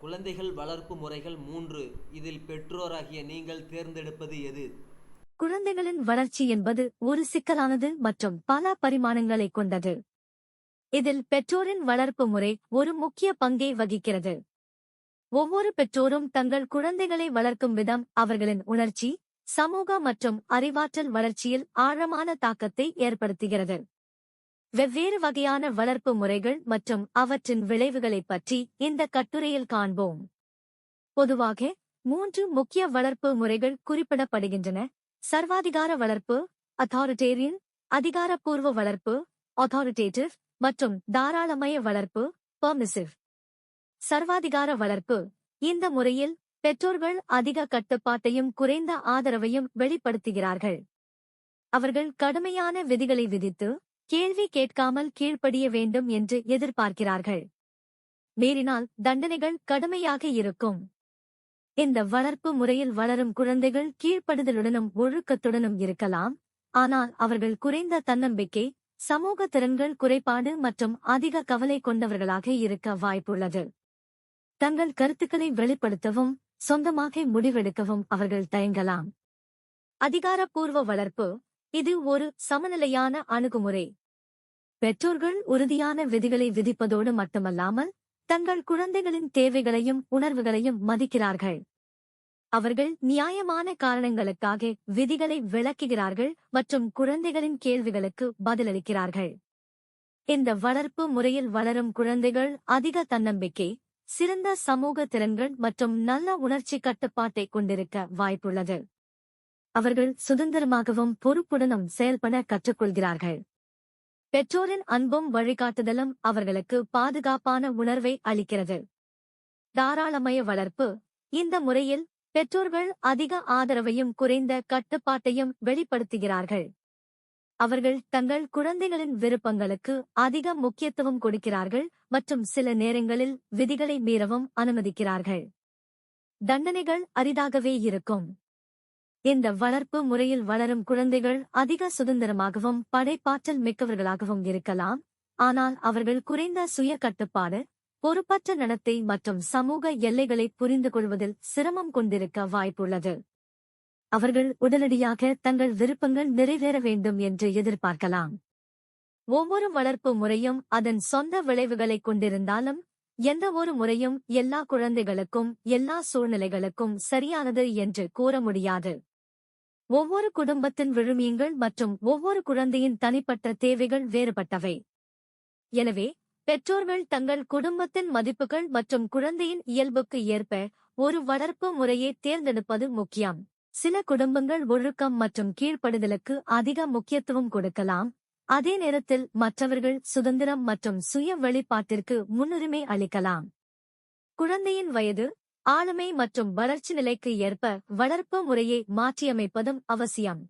குழந்தைகள் வளர்ப்பு முறைகள் 3. இதில் பெற்றோராகிய நீங்கள் தேர்ந்தெடுப்பது எது? குழந்தைகளின் வளர்ச்சி என்பது ஒரு சிக்கலானது மற்றும் பல பரிமாணங்களை கொண்டது. இதில் பெற்றோரின் வளர்ப்பு முறை ஒரு முக்கிய பங்கை வகிக்கிறது. ஒவ்வொரு பெற்றோரும் தங்கள் குழந்தைகளை வளர்க்கும் விதம் அவர்களின் உணர்ச்சி, சமூக மற்றும் அறிவாற்றல் வளர்ச்சியில் ஆழமான தாக்கத்தை ஏற்படுத்துகிறது. வெவ்வேறு வகையான வளர்ப்பு முறைகள் மற்றும் அவற்றின் விளைவுகளைப் பற்றி இந்த கட்டுரையில் காண்போம். பொதுவாக 3 முக்கிய வளர்ப்பு முறைகள் குறிப்பிடப்படுகின்றன: சர்வாதிகார வளர்ப்பு, அத்தாரிட்டேரியன், அதிகாரப்பூர்வ வளர்ப்பு, அத்தாரிட்டேட்டிவ், மற்றும் தாராளமய வளர்ப்பு, பெர்மிசிவ். சர்வாதிகார வளர்ப்பு. இந்த முறையில் பெற்றோர்கள் அதிக கட்டுப்பாட்டையும் குறைந்த ஆதரவையும் வெளிப்படுத்துகிறார்கள். அவர்கள் கடுமையான விதிகளை விதித்து, கேள்வி கேட்காமல் கீழ்ப்படிய வேண்டும் என்று எதிர்பார்க்கிறார்கள். மீறினால் தண்டனைகள் கடுமையாக இருக்கும். இந்த வளர்ப்பு முறையில் வளரும் குழந்தைகள் கீழ்ப்படுதலுடனும் ஒழுக்கத்துடனும் இருக்கலாம், ஆனால் அவர்கள் குறைந்த தன்னம்பிக்கை, சமூக திறன்கள் குறைபாடு மற்றும் அதிக கவலை கொண்டவர்களாக இருக்க வாய்ப்புள்ளது. தங்கள் கருத்துக்களை வெளிப்படுத்தவும் சொந்தமாக முடிவெடுக்கவும் அவர்கள் தயங்கலாம். அதிகாரப்பூர்வ வளர்ப்பு. இது ஒரு சமநிலையான அணுகுமுறை. பெற்றோர்கள் உறுதியான விதிகளை விதிப்பதோடு மட்டுமல்லாமல் தங்கள் குழந்தைகளின் தேவைகளையும் உணர்வுகளையும் மதிக்கிறார்கள். அவர்கள் நியாயமான காரணங்களுக்காக விதிகளை விளக்குகிறார்கள் மற்றும் குழந்தைகளின் கேள்விகளுக்கு பதிலளிக்கிறார்கள். இந்த வளர்ப்பு முறையில் வளரும் குழந்தைகள் அதிக தன்னம்பிக்கை, சிறந்த சமூக திறன்கள் மற்றும் நல்ல உணர்ச்சி கட்டுப்பாட்டை கொண்டிருக்க வாய்ப்புள்ளது. அவர்கள் சுதந்திரமாகவும் பொறுப்புடனும் செயல்பட கற்றுக்கொள்கிறார்கள். பெற்றோரின் அன்பும் வழிகாட்டுதலும் அவர்களுக்கு பாதுகாப்பான உணர்வை அளிக்கிறது. தாராளமய வளர்ப்பு. இந்த முறையில் பெற்றோர்கள் அதிக ஆதரவையும் குறைந்த கட்டுப்பாட்டையும் வெளிப்படுத்துகிறார்கள். அவர்கள் தங்கள் குழந்தைகளின் விருப்பங்களுக்கு அதிக முக்கியத்துவம் கொடுக்கிறார்கள் மற்றும் சில நேரங்களில் விதிகளை மீறவும் அனுமதிக்கிறார்கள். தண்டனைகள் அரிதாகவே இருக்கும். இந்த வளர்ப்பு முறையில் வளரும் குழந்தைகள் அதிக சுதந்திரமாகவும் படைப்பாற்றல் மிக்கவர்களாகவும் இருக்கலாம், ஆனால் அவர்கள் குறைந்த சுய கட்டுப்பாடு, பொறுப்பற்ற நடத்தை மற்றும் சமூக எல்லைகளை புரிந்து கொள்வதில் சிரமம் கொண்டிருக்க வாய்ப்புள்ளது. அவர்கள் உடனடியாக தங்கள் விருப்பங்கள் நிறைவேற வேண்டும் என்று எதிர்பார்க்கலாம். ஒவ்வொரு வளர்ப்பு முறையும் அதன் சொந்த விளைவுகளை கொண்டிருந்தாலும், எந்த ஒரு முறையும் எல்லா குழந்தைகளுக்கும் எல்லா சூழ்நிலைகளுக்கும் சரியானது என்று கூற முடியாது. ஒவ்வொரு குடும்பத்தின் விழுமியங்கள் மற்றும் ஒவ்வொரு குழந்தையின் தனிப்பட்ட தேவைகள் வேறுபட்டவை. எனவே பெற்றோர்கள் தங்கள் குடும்பத்தின் மதிப்புகள் மற்றும் குழந்தையின் இயல்புக்கு ஏற்ப ஒரு வளர்ப்பு முறையை தேர்ந்தெடுப்பது முக்கியம். சில குடும்பங்கள் ஒழுக்கம் மற்றும் கீழ்ப்படுதலுக்கு அதிக முக்கியத்துவம் கொடுக்கலாம், அதே நேரத்தில் மற்றவர்கள் சுதந்திரம் மற்றும் சுய வெளிப்பாட்டிற்கு முன்னுரிமை அளிக்கலாம். குழந்தையின் வயது, ஆளுமை மற்றும் வளர்ச்சி நிலைக்கு ஏற்ப வளர்ப்பு முறையை மாற்றியமைப்பதும் அவசியம்.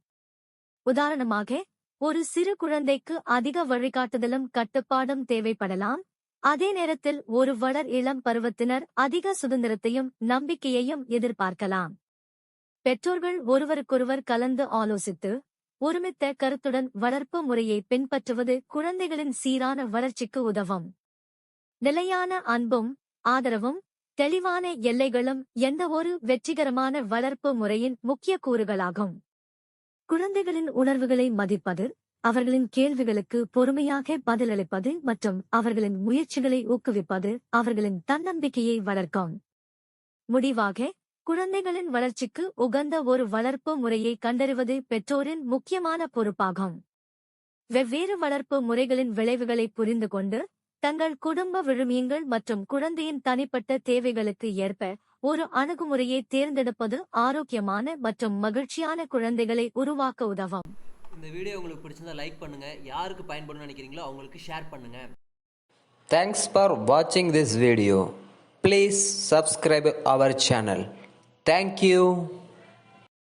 உதாரணமாக, ஒரு சிறு குழந்தைக்கு அதிக வழிகாட்டுதலும் கட்டுப்பாடும் தேவைப்படலாம், அதே நேரத்தில் ஒரு வளர் இளம் பருவத்தினர் அதிக சுதந்திரத்தையும் நம்பிக்கையையும் எதிர்பார்க்கலாம். பெற்றோர்கள் ஒருவருக்கொருவர் கலந்து ஆலோசித்து, ஒருமித்த கருத்துடன் வளர்ப்பு முறையை பின்பற்றுவது குழந்தைகளின் சீரான வளர்ச்சிக்கு உதவும். நிலையான அன்பும் ஆதரவும் தெளிவான எல்லைகளும் எந்தவொரு வெற்றிகரமான வளர்ப்பு முறையின் முக்கிய கூறுகளாகும். குழந்தைகளின் உணர்வுகளை மதிப்பது, அவர்களின் கேள்விகளுக்கு பொறுமையாக பதிலளிப்பது மற்றும் அவர்களின் முயற்சிகளை ஊக்குவிப்பது அவர்களின் தன்னம்பிக்கையை வளர்க்கும். முடிவாக, குழந்தைகளின் வளர்ச்சிக்கு உகந்த ஒரு வளர்ப்பு முறையை கண்டறிவது பெற்றோரின் முக்கியமான பொறுப்பாகும். வெவ்வேறு வளர்ப்பு முறைகளின் விளைவுகளை புரிந்து கொண்டு, தங்கள் குடும்ப விழுமியங்கள் மற்றும் குழந்தையின் தனிப்பட்ட தேவைகளுக்கு ஏற்ப ஒரு அணுகுமுறையை தேர்ந்தெடுப்பது ஆரோக்கியமான மற்றும் மகிழ்ச்சியான குழந்தைகளை உருவாக்க உதவும். இந்த வீடியோ உங்களுக்கு பிடிச்சிருந்தா லைக் பண்ணுங்க, யாருக்கு பயன்படும் நினைக்கிறீங்களோ அவங்களுக்கு ஷேர் பண்ணுங்க. Thanks for watching this video. Please subscribe our channel. Thank you.